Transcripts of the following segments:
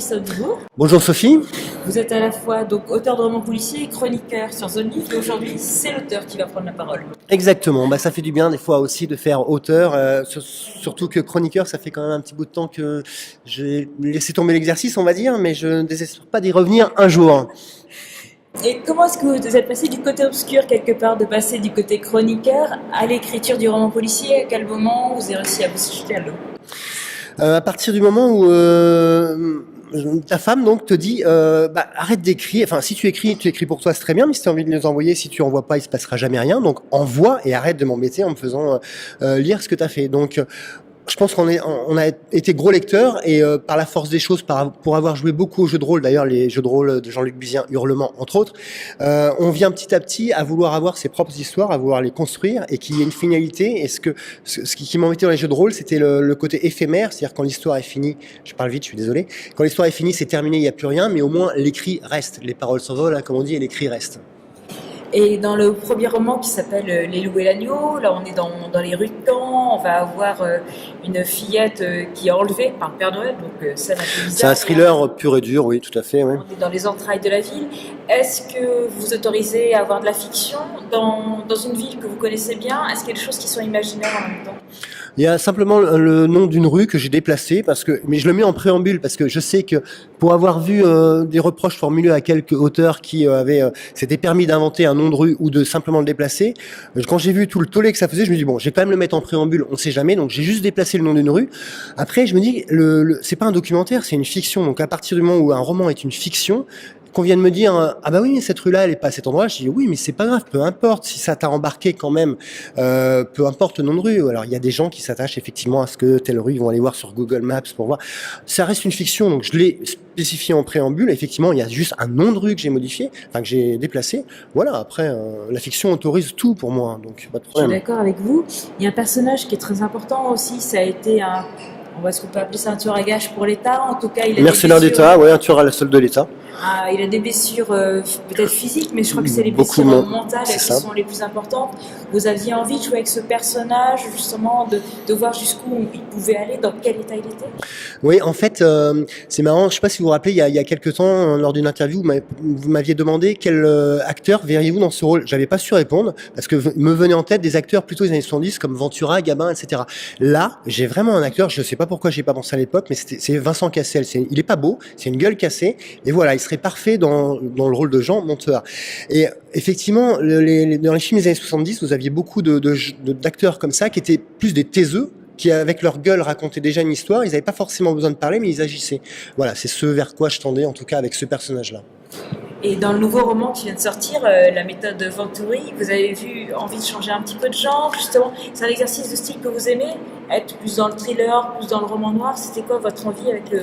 Christophe Dubourg. Bonjour Sophie. Vous êtes à la fois donc auteur de romans policiers et chroniqueur sur Zone Livre. Et aujourd'hui, c'est l'auteur qui va prendre la parole. Exactement, ça fait du bien des fois aussi de faire auteur, surtout que chroniqueur, ça fait quand même un petit bout de temps que j'ai laissé tomber l'exercice, on va dire, mais je ne désespère pas d'y revenir un jour. Et comment est-ce que vous êtes passé du côté obscur, quelque part, de passer du côté chroniqueur à l'écriture du roman policier? À quel moment vous avez réussi à vous jeter à l'eau? À partir du moment où ta femme donc te dit arrête d'écrire, enfin si tu écris pour toi c'est très bien, mais si tu as envie de les envoyer, si tu envoies pas il se passera jamais rien, donc envoie et arrête de m'embêter en me faisant lire ce que tu as fait. Donc je pense qu'on a été gros lecteurs et par la force des choses, pour avoir joué beaucoup aux jeux de rôle, d'ailleurs les jeux de rôle de Jean-Luc Buzien, Hurlement entre autres, on vient petit à petit à vouloir avoir ses propres histoires, à vouloir les construire et qu'il y ait une finalité. Et ce qui m'embêtait dans les jeux de rôle, c'était le côté éphémère, c'est-à-dire quand l'histoire est finie, je parle vite, je suis désolé, quand l'histoire est finie, c'est terminé, il n'y a plus rien, mais au moins l'écrit reste, les paroles s'envolent, comme on dit, et l'écrit reste. Et dans le premier roman qui s'appelle Les loups et l'agneau, là on est dans les rues de Caen, on va avoir une fillette qui est enlevée par le Père Noël, donc ça n'a pas bizarre. C'est un thriller pur et dur, oui, tout à fait. Oui. On est dans les entrailles de la ville. Est-ce que vous autorisez à avoir de la fiction dans une ville que vous connaissez bien? Est-ce qu'il y a des choses qui sont imaginaires en même temps? Il y a simplement le nom d'une rue que j'ai déplacé mais je le mets en préambule parce que je sais que pour avoir vu des reproches formulés à quelques auteurs qui s'étaient permis d'inventer un nom de rue ou de simplement le déplacer, quand j'ai vu tout le tollé que ça faisait, je me dis bon, je vais quand même le mettre en préambule, on sait jamais, donc j'ai juste déplacé le nom d'une rue. Après, je me dis c'est pas un documentaire, c'est une fiction. Donc à partir du moment où un roman est une fiction, qu'on vienne me dire ah bah oui mais cette rue-là elle est pas à cet endroit, je dis oui mais c'est pas grave, peu importe si ça t'a embarqué quand même, peu importe le nom de rue. Alors il y a des gens qui s'attachent effectivement à ce que telle rue, ils vont aller voir sur Google Maps pour voir. Ça reste une fiction, donc je l'ai spécifié en préambule. Effectivement il y a juste un nom de rue que j'ai modifié, enfin que j'ai déplacé. Voilà, après la fiction autorise tout pour moi, donc pas de problème. Je suis d'accord avec vous. Il y a un personnage qui est très important aussi, ça a été est-ce qu'on peut appeler ça un tueur à gages pour l'État? En tout cas, il a mercenaire d'État, ouais, un tueur à la solde de l'État. Il a des blessures peut-être physiques, mais je crois que c'est les blessures mentales qui sont les plus importantes. Vous aviez envie de jouer avec ce personnage, justement, de voir jusqu'où il pouvait aller, dans quel état il était? Oui, en fait, c'est marrant, je ne sais pas si vous vous rappelez, il y a quelques temps, lors d'une interview, vous m'aviez demandé quel acteur verriez-vous dans ce rôle. J'avais pas su répondre, parce que me venaient en tête des acteurs plutôt des années 70, comme Ventura, Gabin, etc. Là, j'ai vraiment un acteur, je ne sais pas pourquoi j'ai pas pensé à l'époque, mais c'est Vincent Cassel. Il est pas beau, c'est une gueule cassée, et voilà, il serait parfait dans le rôle de Jean Monteur. Et effectivement, dans les films des années 70, vous aviez beaucoup d'acteurs comme ça, qui étaient plus des taiseux, qui avec leur gueule racontaient déjà une histoire, ils n'avaient pas forcément besoin de parler, mais ils agissaient. Voilà, c'est ce vers quoi je tendais, en tout cas avec ce personnage-là. Et dans le nouveau roman qui vient de sortir, La méthode Venturi, vous avez envie de changer un petit peu de genre, justement. C'est un exercice de style que vous aimez? Être plus dans le thriller, plus dans le roman noir? C'était quoi votre envie avec le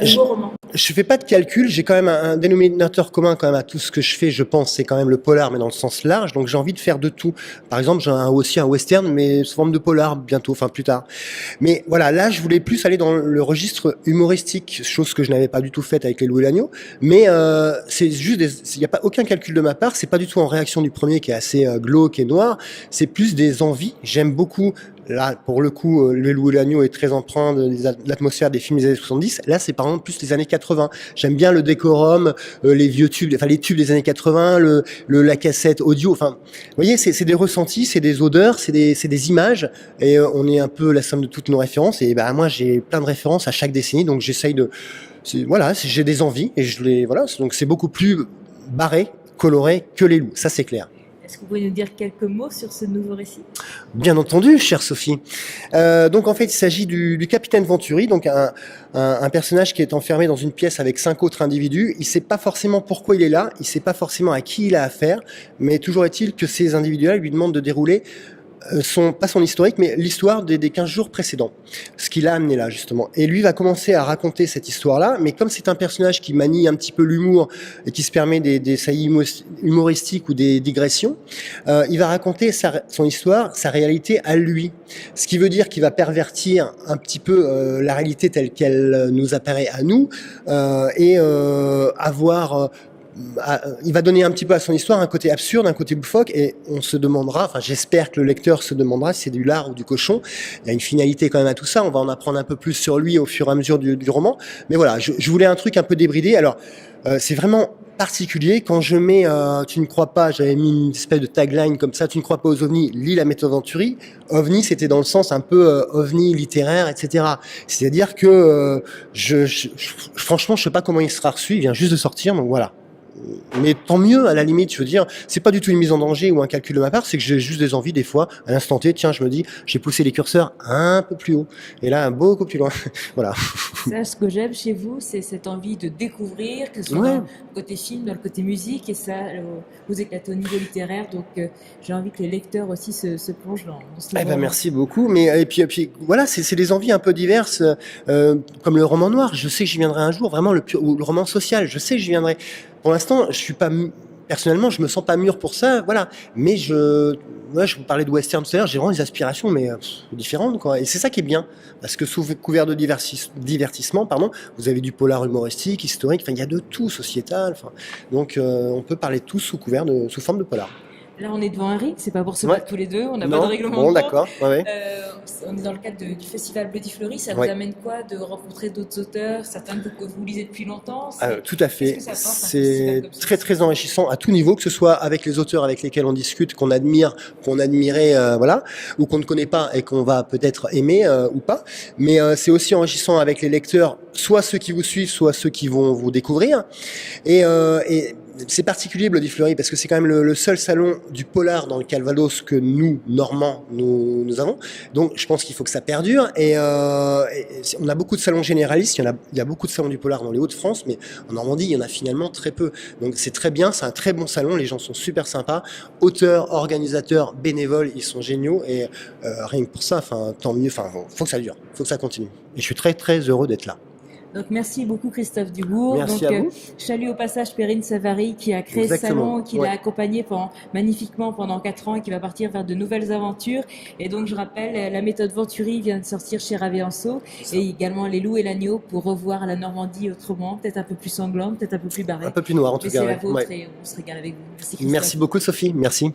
nouveau roman? Je fais pas de calcul, j'ai quand même un dénominateur commun quand même à tout ce que je fais, je pense, c'est quand même le polar, mais dans le sens large, donc j'ai envie de faire de tout. Par exemple, j'ai aussi un western, mais sous forme de polar, bientôt, enfin plus tard. Mais voilà, là, je voulais plus aller dans le registre humoristique, chose que je n'avais pas du tout faite avec Les Loups et l'Agneau, mais c'est juste, il n'y a pas aucun calcul de ma part, c'est pas du tout en réaction du premier qui est assez glauque et noir, c'est plus des envies, j'aime beaucoup. Là, pour le coup, Le Loup et l'Agneau est très empreint de l'atmosphère des films des années 70. Là, c'est par exemple plus les années 80. J'aime bien le décorum, les vieux tubes, enfin les tubes des années 80, la cassette audio. Enfin, vous voyez, c'est des ressentis, c'est des odeurs, c'est des images. Et on est un peu la somme de toutes nos références. Et moi, j'ai plein de références à chaque décennie, donc j'essaye j'ai des envies et donc c'est beaucoup plus barré, coloré que Les Loups. Ça, c'est clair. Est-ce que vous pouvez nous dire quelques mots sur ce nouveau récit? Bien entendu, chère Sophie. Donc en fait, il s'agit du capitaine Venturi, donc un personnage qui est enfermé dans une pièce avec 5 autres individus. Il ne sait pas forcément pourquoi il est là, il ne sait pas forcément à qui il a affaire, mais toujours est-il que ces individus-là lui demandent de dérouler pas son historique, mais l'histoire des 15 jours précédents. Ce qui l'a amené là, justement. Et lui va commencer à raconter cette histoire-là, mais comme c'est un personnage qui manie un petit peu l'humour et qui se permet des saillies humoristiques ou des digressions, il va raconter son histoire, sa réalité à lui. Ce qui veut dire qu'il va pervertir un petit peu la réalité telle qu'elle nous apparaît à nous et avoir il va donner un petit peu à son histoire un côté absurde, un côté loufoque, et on se demandera, enfin j'espère que le lecteur se demandera si c'est du lard ou du cochon. Il y a une finalité quand même à tout ça, on va en apprendre un peu plus sur lui au fur et à mesure du roman. Mais voilà, je voulais un truc un peu débridé. Alors, c'est vraiment particulier quand je mets tu ne crois pas, j'avais mis une espèce de tagline comme ça, tu ne crois pas aux ovnis, lis la méthode Venturi. OVNI, c'était dans le sens un peu ovni littéraire, etc. C'est-à-dire que franchement, je sais pas comment il sera reçu, il vient juste de sortir, donc voilà. Mais tant mieux, à la limite, je veux dire, c'est pas du tout une mise en danger ou un calcul de ma part, c'est que j'ai juste des envies, des fois, à l'instant T, tiens, je me dis, j'ai poussé les curseurs un peu plus haut, et là, beaucoup plus loin. Voilà. Ça, ce que j'aime chez vous, c'est cette envie de découvrir, que ce soit Ouais. dans le côté film, dans le côté musique, et ça, vous éclatez au niveau littéraire, donc j'ai envie que les lecteurs aussi se plongent dans ce Eh ben, roman. merci beaucoup. Mais et puis voilà, c'est des envies un peu diverses, comme le roman noir. Je sais que j'y viendrai un jour, vraiment ou le roman social. Je sais que j'y viendrai. Pour l'instant, je suis pas personnellement, je me sens pas mûr pour ça, voilà. Mais je vous parlais de western tout à l'heure. J'ai vraiment des aspirations, mais différentes, quoi. Et c'est ça qui est bien, parce que sous couvert de divertissement, pardon, vous avez du polar humoristique, historique. Enfin, il y a de tout, sociétal. Enfin, donc on peut parler de tout sous forme de polar. Là, on est devant un ring, c'est pas pour se Ouais. battre tous les deux, on n'a pas Non, de règlement bon, de compte. d'accord. Ouais. On est dans le cadre du festival Bloody Fleury, ça vous Ouais. amène quoi de rencontrer d'autres auteurs, certains que vous lisez depuis longtemps? Tout à fait. Qu'est-ce que ça apporte, un C'est festival comme ça? très très enrichissant à tout niveau, que ce soit avec les auteurs avec lesquels on discute, qu'on admire, qu'on admirait, voilà, ou qu'on ne connaît pas et qu'on va peut-être aimer ou pas. Mais c'est aussi enrichissant avec les lecteurs, soit ceux qui vous suivent, soit ceux qui vont vous découvrir. Et c'est particulier Bloody Fleury parce que c'est quand même le seul salon du polar dans le Calvados que nous, Normands, nous avons. Donc je pense qu'il faut que ça perdure. Et on a beaucoup de salons généralistes, il y a beaucoup de salons du polar dans les Hauts-de-France, mais en Normandie, il y en a finalement très peu. Donc c'est très bien, c'est un très bon salon, les gens sont super sympas. Auteurs, organisateurs, bénévoles, ils sont géniaux. Et rien que pour ça, enfin tant mieux, enfin faut que ça dure, faut que ça continue. Et je suis très très heureux d'être là. Donc merci beaucoup Christophe Dubourg. Merci Donc, à vous. je salue au passage Perrine Savary qui a créé Exactement. ce salon, qui Ouais. l'a accompagné magnifiquement pendant 4 ans et qui va partir vers de nouvelles aventures. Et donc je rappelle, la méthode Venturi vient de sortir chez Raveanso et également Les Loups et l'Agneau pour revoir la Normandie autrement, peut-être un peu plus sanglante, peut-être un peu plus barrée. Un peu plus noir en tout Mais cas. c'est ouais. la vôtre Ouais. et on se régale avec vous. Merci Christophe. Merci beaucoup Sophie, merci.